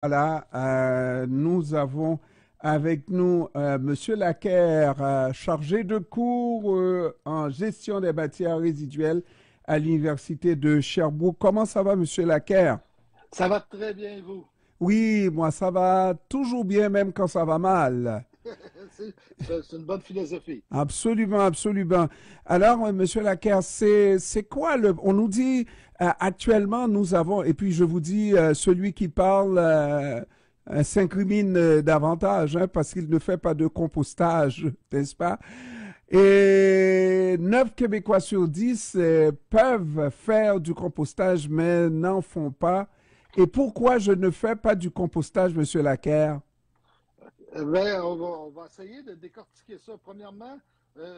Voilà, nous avons avec nous Monsieur Laquer, chargé de cours en gestion des matières résiduelles à l'Université de Sherbrooke. Comment ça va, Monsieur Laquer? Ça va très bien, vous. Oui, moi ça va toujours bien, même quand ça va mal. C'est une bonne philosophie. Absolument, absolument. Alors, Monsieur Laquer, c'est quoi le... On nous dit actuellement, nous avons, et puis je vous dis, celui qui parle s'incrimine davantage, hein, parce qu'il ne fait pas de compostage, n'est-ce pas? Et 9 Québécois sur 10 peuvent faire du compostage, mais n'en font pas. Et pourquoi je ne fais pas du compostage, Monsieur Laquer? On va essayer de décortiquer ça. Premièrement,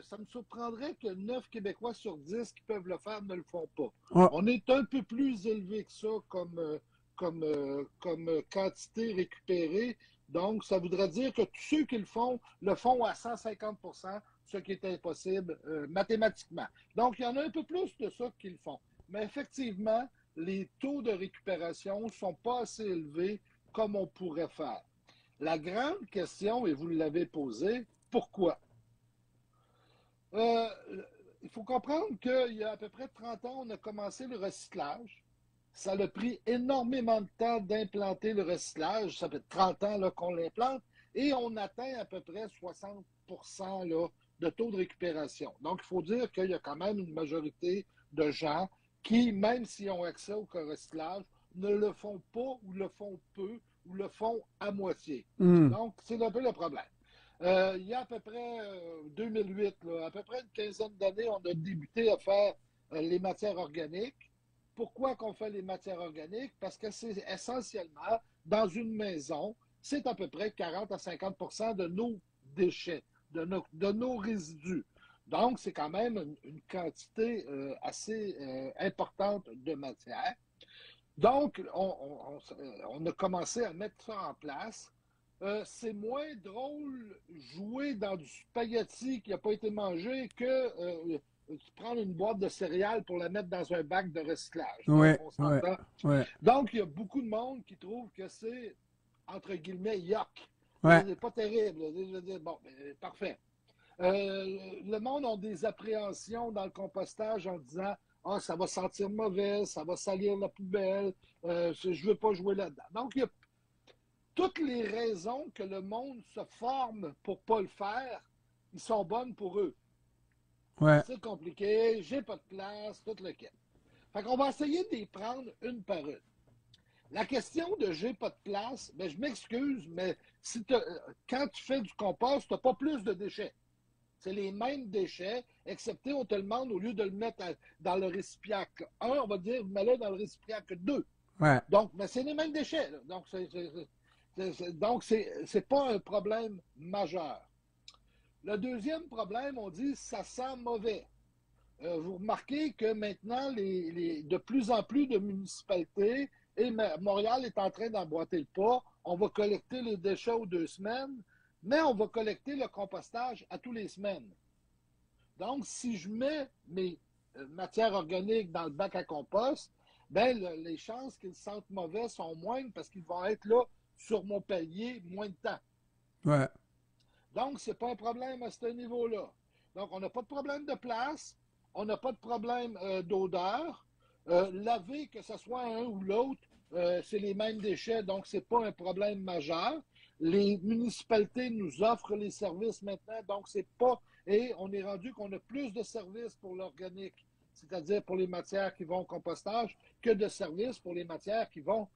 ça me surprendrait que 9 Québécois sur 10 qui peuvent le faire ne le font pas. Oh, On est un peu plus élevé que ça comme quantité récupérée. Donc, ça voudrait dire que tous ceux qui le font à 150 ce qui est impossible mathématiquement. Donc, il y en a un peu plus de ça qui le font. Mais effectivement, les taux de récupération ne sont pas assez élevés comme on pourrait faire. La grande question, et vous l'avez posée, pourquoi? Euh, il faut comprendre qu'il y a à peu près 30 ans, on a commencé le recyclage. Ça a pris énormément de temps d'implanter le recyclage. Ça fait 30 ans là, qu'on l'implante et on atteint à peu près 60 là, de taux de récupération. Donc, il faut dire qu'il y a quand même une majorité de gens qui, même s'ils ont accès au recyclage, ne le font pas ou le font peu ou le font à moitié. hmm. Donc, c'est un peu le problème. Il y a à peu près 2008, là, à peu près une quinzaine d'années, on a débuté à faire les matières organiques. Pourquoi qu'on fait les matières organiques? Parce que c'est essentiellement, dans une maison, c'est à peu près 40 à 50 de nos déchets, de nos résidus. Donc, c'est quand même une quantité assez importante de matière. Donc, on a commencé à mettre ça en place. C'est moins drôle jouer dans du spaghetti qui n'a pas été mangé que prendre une boîte de céréales pour la mettre dans un bac de recyclage. Donc, Ouais, on ouais, s'entend. ouais, Donc, il y a beaucoup de monde qui trouve que c'est, entre guillemets, yuck. ouais. C'est pas terrible. Je veux dire, bon, parfait. Le monde a des appréhensions dans le compostage en disant ah, ça va sentir mauvais, ça va salir la poubelle, je ne veux pas jouer là-dedans. Donc, il y a toutes les raisons que le monde se forme pour ne pas le faire, ils sont bonnes pour eux. Ouais. C'est compliqué, j'ai pas de place, tout le kit. Fait qu'on va essayer d'y prendre une par une. La question de j'ai pas de place, ben, je m'excuse, mais si quand tu fais du compost, tu n'as pas plus de déchets. C'est les mêmes déchets, excepté on te demande, au lieu de le mettre dans le récipiacle 1, on va dire, mets-le dans le récipiacle 2. Ouais. Donc, mais c'est les mêmes déchets. Là. Donc, c'est pas un problème majeur. Le deuxième problème, on dit, ça sent mauvais. Vous remarquez que maintenant, de plus en plus de municipalités, et Montréal est en train d'emboîter le pas, on va collecter les déchets aux 2 semaines, mais on va collecter le compostage à tous les semaines. Donc, si je mets mes matières organiques dans le bac à compost, ben, les chances qu'ils sentent mauvais sont moindres parce qu'ils vont être là sur mon palier moins de temps. Ouais. Donc, ce n'est pas un problème à ce niveau-là. Donc, on n'a pas de problème de place, on n'a pas de problème d'odeur. Laver, que ce soit un ou l'autre, c'est les mêmes déchets, donc ce n'est pas un problème majeur. Les municipalités nous offrent les services maintenant, donc c'est pas. Et on est rendu qu'on a plus de services pour l'organique, c'est-à-dire pour les matières qui vont au compostage, que de services pour les matières qui vont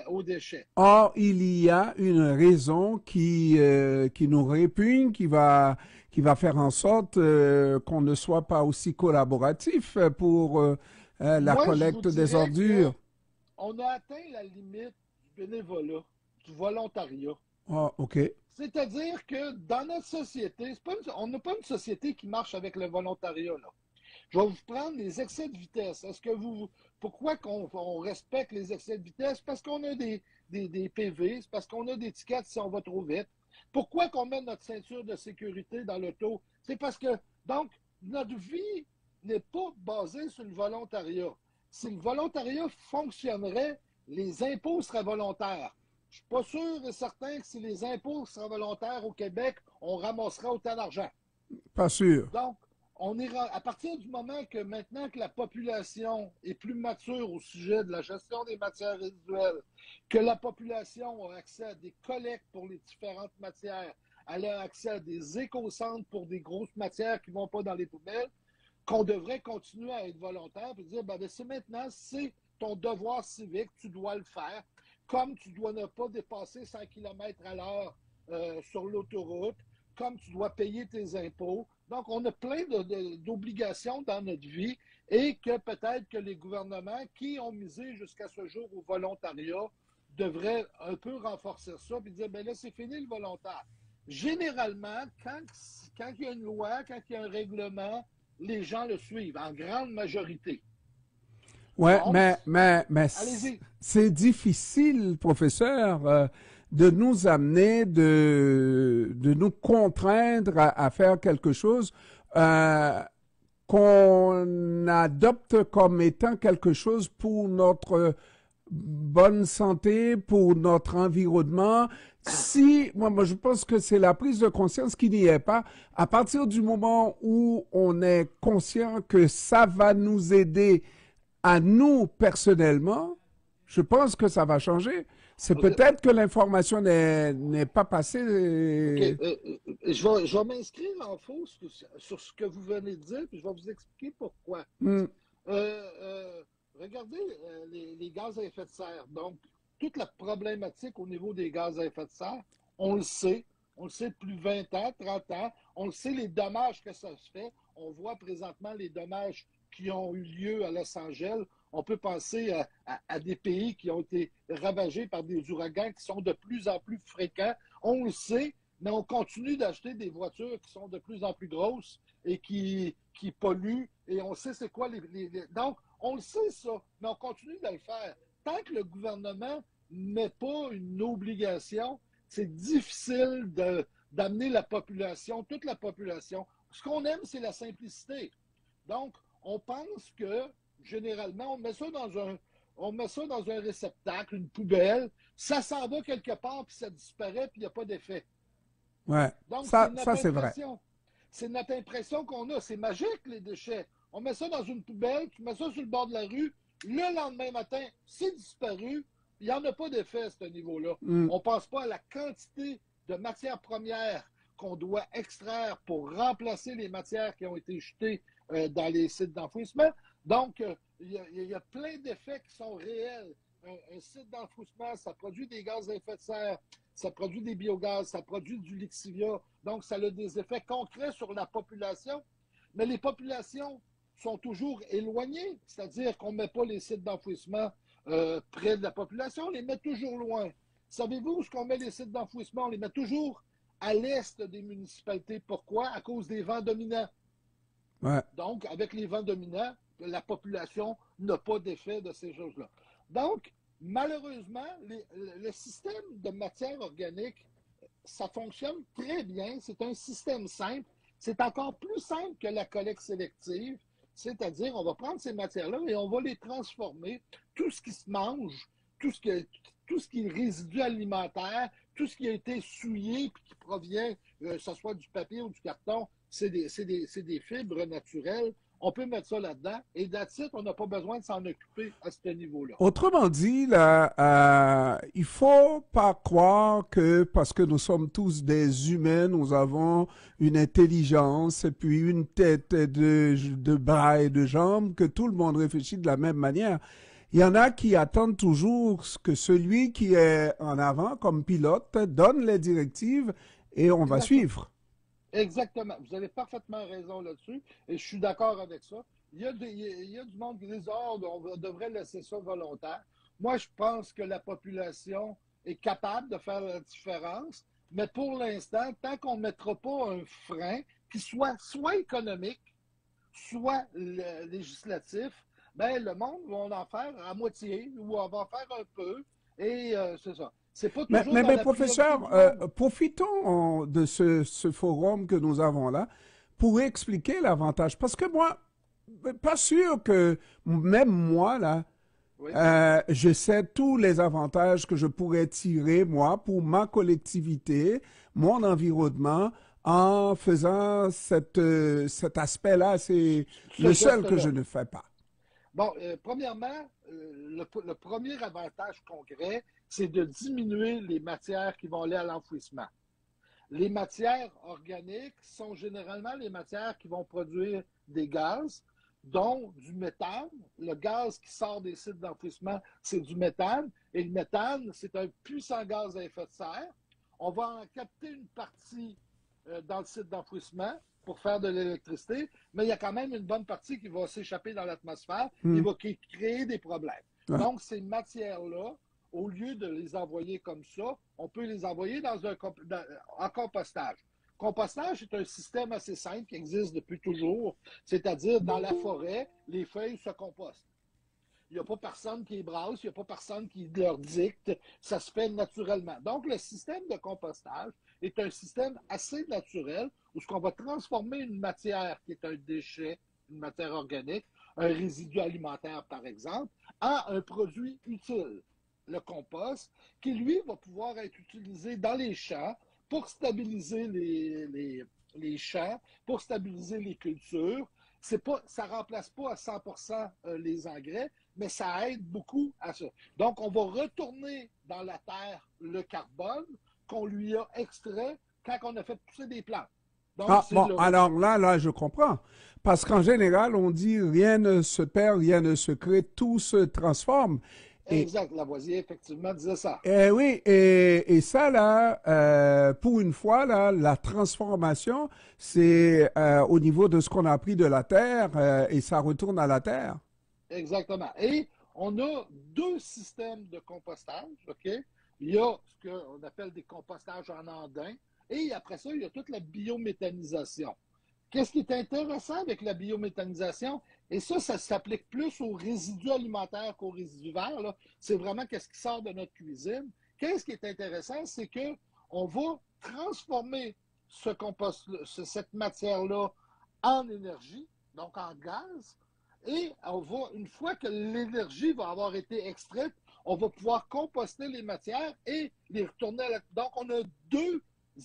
aux déchets. Or, il y a une raison qui nous répugne, qui va faire en sorte qu'on ne soit pas aussi collaboratif pour la Moi, je vous collecte des dirais que ordures. on a atteint la limite du bénévolat, du volontariat. Ah, OK. C'est-à-dire que dans notre société, on n'a pas une société qui marche avec le volontariat. Là. Je vais vous prendre les excès de vitesse. Pourquoi on respecte les excès de vitesse? Parce qu'on a des PV, c'est parce qu'on a des tickets si on va trop vite. Pourquoi qu'on met notre ceinture de sécurité dans l'auto? C'est parce que, donc, notre vie n'est pas basée sur le volontariat. Si le volontariat fonctionnerait, les impôts seraient volontaires. Je suis pas sûr et certain que si les impôts seraient volontaires au Québec, on ramasserait autant d'argent. Pas sûr. Donc, à partir du moment que maintenant que la population est plus mature au sujet de la gestion des matières résiduelles, que la population a accès à des collectes pour les différentes matières, elle a accès à des éco-centres pour des grosses matières qui ne vont pas dans les poubelles, qu'on devrait continuer à être volontaire et dire, c'est maintenant, c'est ton devoir civique, tu dois le faire, comme tu dois ne pas dépasser 100 km à l'heure sur l'autoroute, comme tu dois payer tes impôts. Donc, on a plein d'obligations dans notre vie et que peut-être que les gouvernements qui ont misé jusqu'à ce jour au volontariat devraient un peu renforcer ça et dire, là, c'est fini le volontaire. Généralement, quand il y a une loi, quand il y a un règlement, les gens le suivent, en grande majorité. Ouais, Donc, mais allez-y. c'est difficile, professeur, de nous amener, de nous contraindre à faire quelque chose qu'on adopte comme étant quelque chose pour notre bonne santé, pour notre environnement. Si, moi, je pense que c'est la prise de conscience qui n'y est pas. À partir du moment où on est conscient que ça va nous aider à nous personnellement, je pense que ça va changer. C'est peut-être que l'information n'est pas passée. OK. Je vais m'inscrire en faux sur ce que vous venez de dire, puis je vais vous expliquer pourquoi. Hmm, Regardez les gaz à effet de serre. Donc, toute la problématique au niveau des gaz à effet de serre, on le sait. On le sait depuis 20 ans, 30 ans. On le sait, les dommages que ça se fait. On voit présentement les dommages qui ont eu lieu à Los Angeles. On peut penser à des pays qui ont été ravagés par des ouragans qui sont de plus en plus fréquents. On le sait, mais on continue d'acheter des voitures qui sont de plus en plus grosses et qui polluent. Et on sait c'est quoi Donc, on le sait ça, mais on continue de le faire. Tant que le gouvernement ne met pas une obligation, c'est difficile d'amener la population, toute la population. Ce qu'on aime, c'est la simplicité. Donc, on pense que, généralement, on met ça dans un réceptacle, une poubelle, ça s'en va quelque part, puis ça disparaît, puis il n'y a pas d'effet. ouais, Donc, ça c'est vrai. C'est notre impression qu'on a. C'est magique, les déchets. On met ça dans une poubelle, tu mets ça sur le bord de la rue, le lendemain matin, c'est disparu. Il n'y en a pas d'effet à ce niveau-là. Hmm, On ne pense pas à la quantité de matières premières qu'on doit extraire pour remplacer les matières qui ont été jetées dans les sites d'enfouissement. Donc, il y a plein d'effets qui sont réels. Un site d'enfouissement, ça produit des gaz à effet de serre, ça produit des biogaz, ça produit du lixivia. Donc, ça a des effets concrets sur la population. Mais les populations sont toujours éloignées, c'est-à-dire qu'on ne met pas les sites d'enfouissement près de la population, on les met toujours loin. Savez-vous où est-ce qu'on met les sites d'enfouissement? On les met toujours à l'est des municipalités. Pourquoi? À cause des vents dominants. ouais. Donc, avec les vents dominants, la population n'a pas d'effet de ces choses-là. Donc, malheureusement, le système de matière organique, ça fonctionne très bien. C'est un système simple. C'est encore plus simple que la collecte sélective. C'est-à-dire, on va prendre ces matières-là et on va les transformer. Tout ce qui se mange, tout ce qui est résidu alimentaire, tout ce qui a été souillé et qui provient, que ce soit du papier ou du carton, c'est des fibres naturelles. On peut mettre ça là-dedans et d'attitude, on n'a pas besoin de s'en occuper à ce niveau-là. Autrement dit, là, il faut pas croire que parce que nous sommes tous des humains, nous avons une intelligence et puis une tête de bras et de jambes, que tout le monde réfléchit de la même manière. Il y en a qui attendent toujours que celui qui est en avant comme pilote donne les directives et on va Exactement. suivre. Exactement. Vous avez parfaitement raison là-dessus et je suis d'accord avec ça. Il y a du monde qui dit oh, on devrait laisser ça volontaire. Moi, je pense que la population est capable de faire la différence, mais pour l'instant, tant qu'on ne mettra pas un frein qui soit économique, soit législatif, ben, le monde va en faire à moitié ou on va en faire un peu et c'est ça. C'est pas toujours dans Mais la priorité professeur, du monde. profitons de ce forum que nous avons là pour expliquer l'avantage. Parce que moi, pas sûr que même moi, là, Oui. Je sais tous les avantages que je pourrais tirer, moi, pour ma collectivité, mon environnement, en faisant cet aspect-là. C'est Ce le seul que je geste-là. ne fais pas. Bon, premièrement, le premier avantage concret, c'est de diminuer les matières qui vont aller à l'enfouissement. Les matières organiques sont généralement les matières qui vont produire des gaz, dont du méthane. Le gaz qui sort des sites d'enfouissement, c'est du méthane. Et le méthane, c'est un puissant gaz à effet de serre. On va en capter une partie dans le site d'enfouissement pour faire de l'électricité, mais il y a quand même une bonne partie qui va s'échapper dans l'atmosphère et Hmm. va créer des problèmes. Ouais. Donc, ces matières-là, au lieu de les envoyer comme ça, on peut les envoyer en compostage. Compostage est un système assez simple qui existe depuis toujours, c'est-à-dire dans la forêt, les feuilles se compostent. Il n'y a pas personne qui les brasse, il n'y a pas personne qui leur dicte, ça se fait naturellement. Donc, le système de compostage est un système assez naturel où ce qu'on va transformer une matière qui est un déchet, une matière organique, un résidu alimentaire par exemple, en un produit utile, le compost, qui lui va pouvoir être utilisé dans les champs pour stabiliser les champs, pour stabiliser les cultures. Ça ne remplace pas à 100% les engrais, mais ça aide beaucoup à ça. Donc, on va retourner dans la terre le carbone qu'on lui a extrait quand on a fait pousser des plantes. Donc, Ah, c'est bon, le alors retour. là, je comprends. Parce qu'en général, on dit rien ne se perd, rien ne se crée, tout se transforme. Et, Exact. Lavoisier, effectivement, disait ça. oui, et ça, là, pour une fois, là, la transformation, c'est au niveau de ce qu'on a pris de la terre et ça retourne à la terre. Exactement. Et on a deux systèmes de compostage, OK? Il y a ce qu'on appelle des compostages en andin, et après ça, il y a toute la biométhanisation. Qu'est-ce qui est intéressant avec la biométhanisation? Et ça s'applique plus aux résidus alimentaires qu'aux résidus verts, là. C'est vraiment qu'est-ce qui sort de notre cuisine. Qu'est-ce qui est intéressant, c'est que on va transformer cette matière-là en énergie, donc en gaz, et une fois que l'énergie va avoir été extraite, on va pouvoir composter les matières et les retourner à la... Donc, on a deux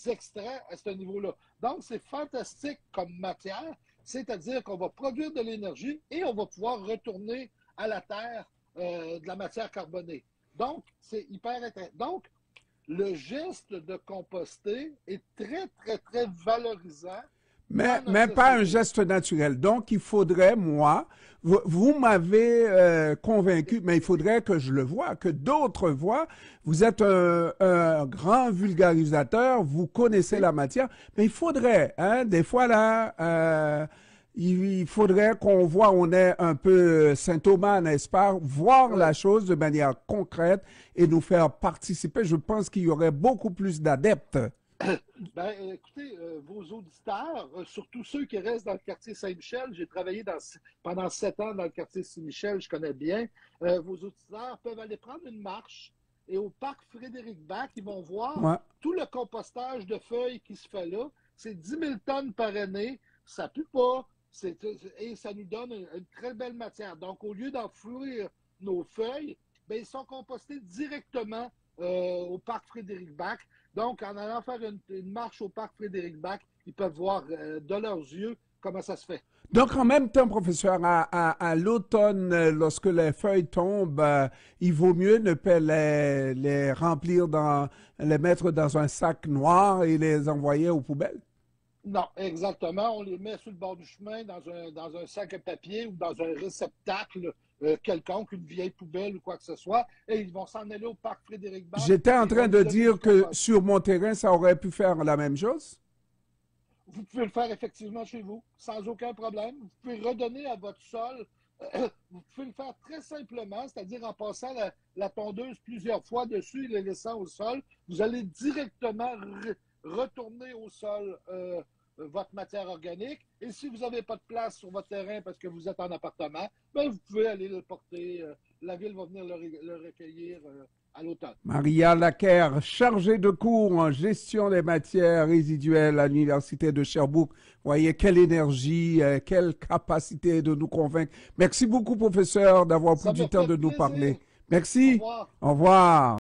extraits à ce niveau-là. Donc, c'est fantastique comme matière, c'est-à-dire qu'on va produire de l'énergie et on va pouvoir retourner à la terre de la matière carbonée. Donc, c'est hyper intéressant. Donc, le geste de composter est très, très, très valorisant dans notre Mais pas un société. geste naturel. Donc, il faudrait, moi, vous m'avez convaincu, mais il faudrait que je le voie, que d'autres voient. Vous êtes un grand vulgarisateur, vous connaissez Oui, la matière, mais il faudrait, hein, des fois là, il faudrait qu'on voit, on est un peu Saint Thomas, n'est-ce pas, voir la oui. chose de manière concrète et nous faire participer. Je pense qu'il y aurait beaucoup plus d'adeptes. Ben, écoutez, vos auditeurs, surtout ceux qui restent dans le quartier Saint-Michel, j'ai travaillé pendant 7 ans dans le quartier Saint-Michel, je connais bien, vos auditeurs peuvent aller prendre une marche et au parc Frédéric-Bach, ils vont voir Ouais. tout le compostage de feuilles qui se fait là. C'est 10 000 tonnes par année, ça pue pas, et ça nous donne une très belle matière. Donc, au lieu d'enfouir nos feuilles, ben, ils sont compostés directement au parc Frédéric-Bach. Donc, en allant faire une marche au parc Frédéric-Bach, ils peuvent voir de leurs yeux comment ça se fait. Donc, en même temps, professeur, à l'automne, lorsque les feuilles tombent, il vaut mieux ne pas les remplir les mettre dans un sac noir et les envoyer aux poubelles. Non, exactement. On les met sur le bord du chemin dans un sac à papier ou dans un réceptacle quelconque, une vieille poubelle ou quoi que ce soit, et ils vont s'en aller au parc Frédéric-Bach J'étais et en ils vont train nous de donner du dire que compost. sur mon terrain, ça aurait pu faire la même chose. Vous pouvez le faire effectivement chez vous, sans aucun problème. Vous pouvez redonner à votre sol. Vous pouvez le faire très simplement, c'est-à-dire en passant la tondeuse plusieurs fois dessus et le laissant au sol. Vous allez directement retourner au sol votre matière organique. Et si vous n'avez pas de place sur votre terrain parce que vous êtes en appartement, ben vous pouvez aller le porter. La ville va venir le recueillir à l'automne. Maria Laquer, chargée de cours en gestion des matières résiduelles à l'Université de Sherbrooke. Voyez quelle énergie, quelle capacité de nous convaincre. Merci beaucoup, professeur, d'avoir pris Ça du me temps fait de nous plaisir. parler. Au Merci. revoir. Au revoir.